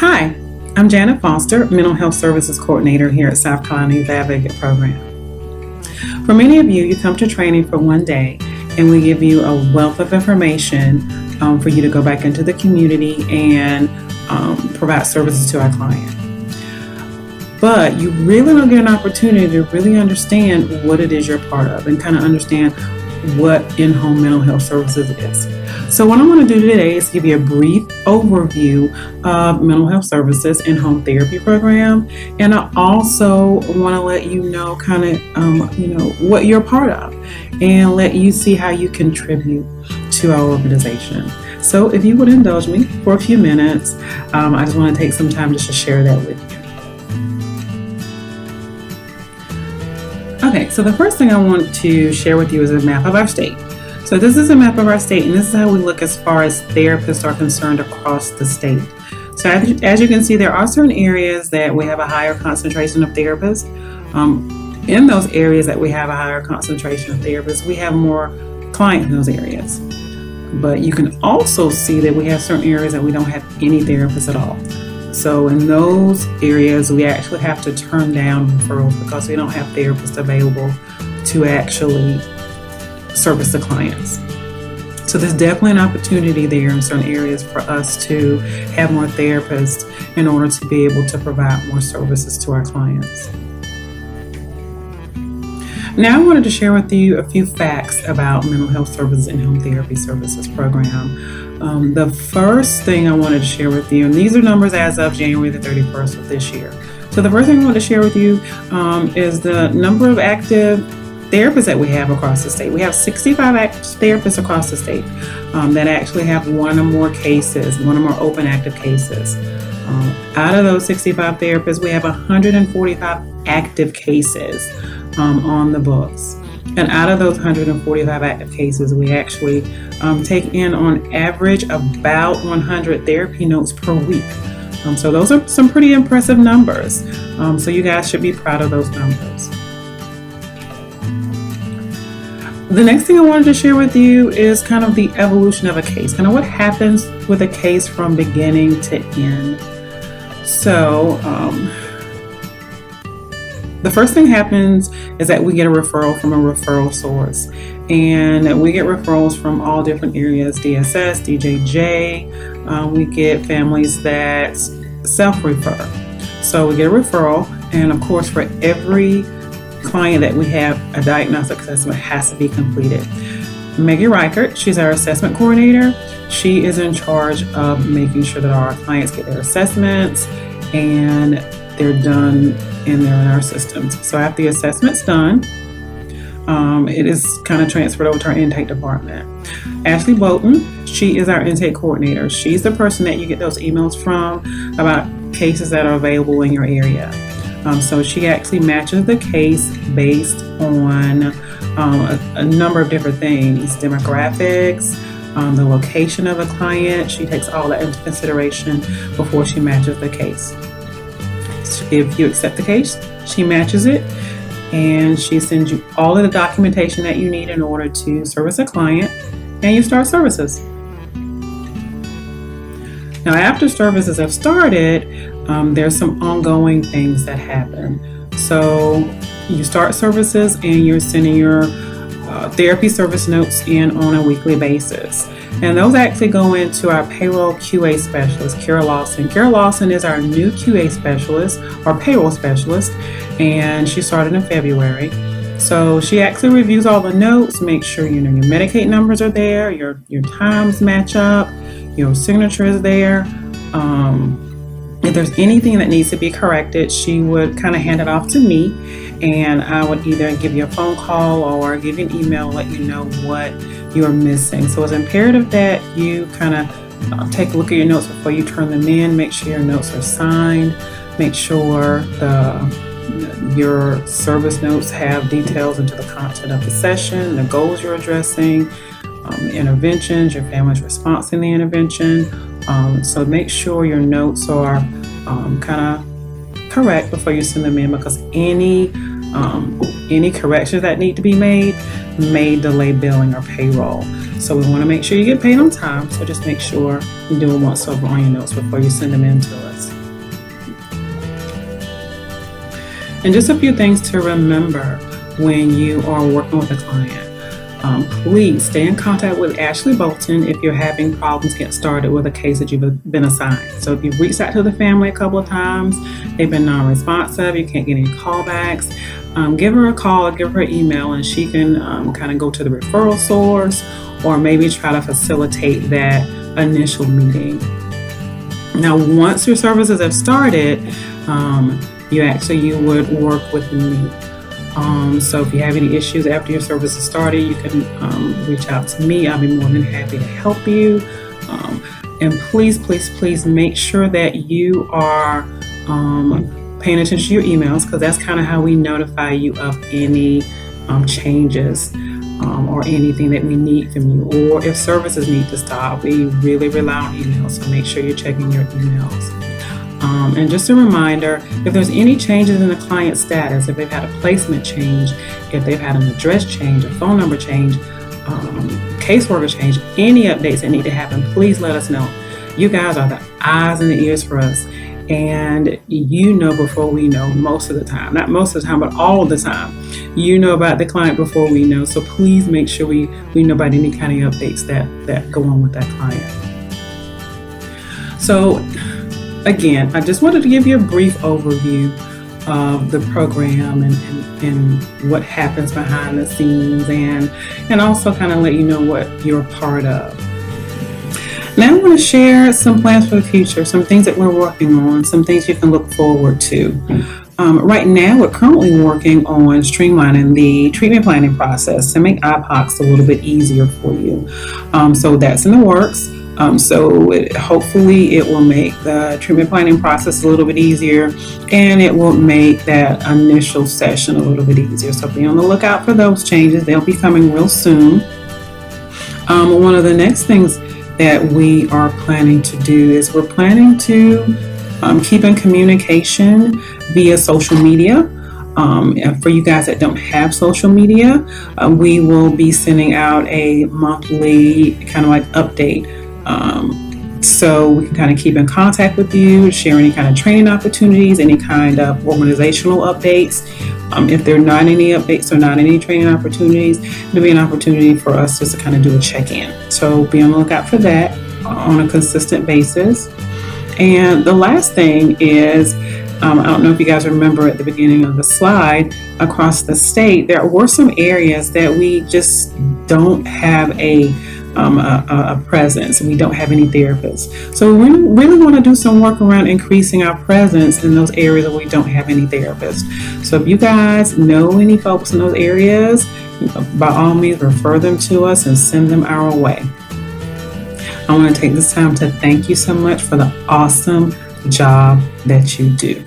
Hi, I'm Janet Foster, Mental Health Services Coordinator here at South Carolina Youth Advocate Program. For many of you, you come to training for one day and we give you a wealth of information for you to go back into the community and provide services to our client. But you really don't get an opportunity to really understand what it is you're part of and kind of understand what in-home mental health services is. So what I'm going to do today is give you a brief overview of mental health services in-home therapy program, and I also want to let you know kind of what you're part of and let you see how you contribute to our organization. So if you would indulge me for a few minutes, I just want to take some time just to share that with you. Okay, so the first thing I want to share with you is a map of our state. So this is a map of our state, and this is how we look as far as therapists are concerned across the state. So as you can see, there are certain areas that we have a higher concentration of therapists. In those areas that we have a higher concentration of therapists, we have more clients in those areas. But you can also see that we have certain areas that we don't have any therapists at all. So in those areas, we actually have to turn down referrals because we don't have therapists available to actually service the clients. So there's definitely an opportunity there in certain areas for us to have more therapists in order to be able to provide more services to our clients. Now I wanted to share with you a few facts about mental health services and home therapy services program. The first thing I wanted to share with you, and these are numbers as of January the 31st of this year. So the first thing I want to share with you is the number of active therapists that we have across the state. We have 65 active therapists across the state that actually have one or more open active cases. Out of those 65 therapists, we have 145 active cases on the books. And out of those 145 active cases, we actually take in on average about 100 therapy notes per week. So those are some pretty impressive numbers. So you guys should be proud of those numbers. The next thing I wanted to share with you is kind of the evolution of a case, kind of what happens with a case from beginning to end. So the first thing happens is that we get a referral from a referral source, and we get referrals from all different areas, DSS, DJJ. We get families that self-refer. So we get a referral, and of course for every client that we have, a diagnostic assessment has to be completed. Maggie Reichert, she's our assessment coordinator. She is in charge of making sure that our clients get their assessments and they're done and they're in our systems. So after the assessment's done, it is kind of transferred over to our intake department. Ashley Bolton, she is our intake coordinator. She's the person that you get those emails from about cases that are available in your area. So she actually matches the case based on a number of different things, demographics, the location of the client. She takes all that into consideration before she matches the case. If you accept the case, she matches it and she sends you all of the documentation that you need in order to service a client, and you start services. Now, after services have started, there's some ongoing things that happen. So you start services and you're sending your therapy service notes in on a weekly basis. And those actually go into our payroll QA specialist, Kara Lawson. Kara Lawson is our new QA specialist, or payroll specialist, and she started in February. So she actually reviews all the notes, makes sure your Medicaid numbers are there, your times match up, your signature is there. If there's anything that needs to be corrected, she would kind of hand it off to me, and I would either give you a phone call or give you an email, let you know what you're missing. So it's imperative that you kind of take a look at your notes before you turn them in. Make sure your notes are signed. Make sure your service notes have details into the content of the session, the goals you're addressing, interventions, your family's response in the intervention. So make sure your notes are kind of correct before you send them in, because any corrections that need to be made may delay billing or payroll. So we want to make sure you get paid on time. So just make sure you do a once over on your notes before you send them in to us. And just a few things to remember when you are working with a client. Please stay in contact with Ashley Bolton if you're having problems getting started with a case that you've been assigned. So if you've reached out to the family a couple of times, they've been non-responsive, you can't get any callbacks, give her a call or give her an email, and she can kind of go to the referral source or maybe try to facilitate that initial meeting. Now, once your services have started, you would work with me. So if you have any issues after your service is started, you can reach out to me. I'll be more than happy to help you. And please make sure that you are paying attention to your emails, because that's kind of how we notify you of any changes or anything that we need from you, or if services need to stop. We really rely on emails, so make sure you're checking your emails. And just a reminder, if there's any changes in the client status, if they've had a placement change, if they've had an address change, a phone number change, caseworker change, any updates that need to happen, please let us know. You guys are the eyes and the ears for us. And you know before we know most of the time. Not most of the time, but all the time. You know about the client before we know. So please make sure we know about any kind of updates that go on with that client. So again, I just wanted to give you a brief overview of the program and what happens behind the scenes, and also kind of let you know what you're a part of. Now I want to share some plans for the future, some things that we're working on, some things you can look forward to. Right now, we're currently working on streamlining the treatment planning process to make IPOCs a little bit easier for you. So that's in the works. Hopefully it will make the treatment planning process a little bit easier, and it will make that initial session a little bit easier. So be on the lookout for those changes. They'll be coming real soon. One of the next things that we are planning to do is we're planning to keep in communication via social media. And for you guys that don't have social media, we will be sending out a monthly kind of like update. So we can kind of keep in contact with you, share any kind of training opportunities, any kind of organizational updates. If there are not any updates or not any training opportunities, it'll be an opportunity for us just to kind of do a check-in. So be on the lookout for that on a consistent basis. And the last thing is, I don't know if you guys remember at the beginning of the slide, across the state, there were some areas that we just don't have a presence, and we don't have any therapists. So we really want to do some work around increasing our presence in those areas where we don't have any therapists. So if you guys know any folks in those areas, by all means refer them to us and send them our way. I want to take this time to thank you so much for the awesome job that you do.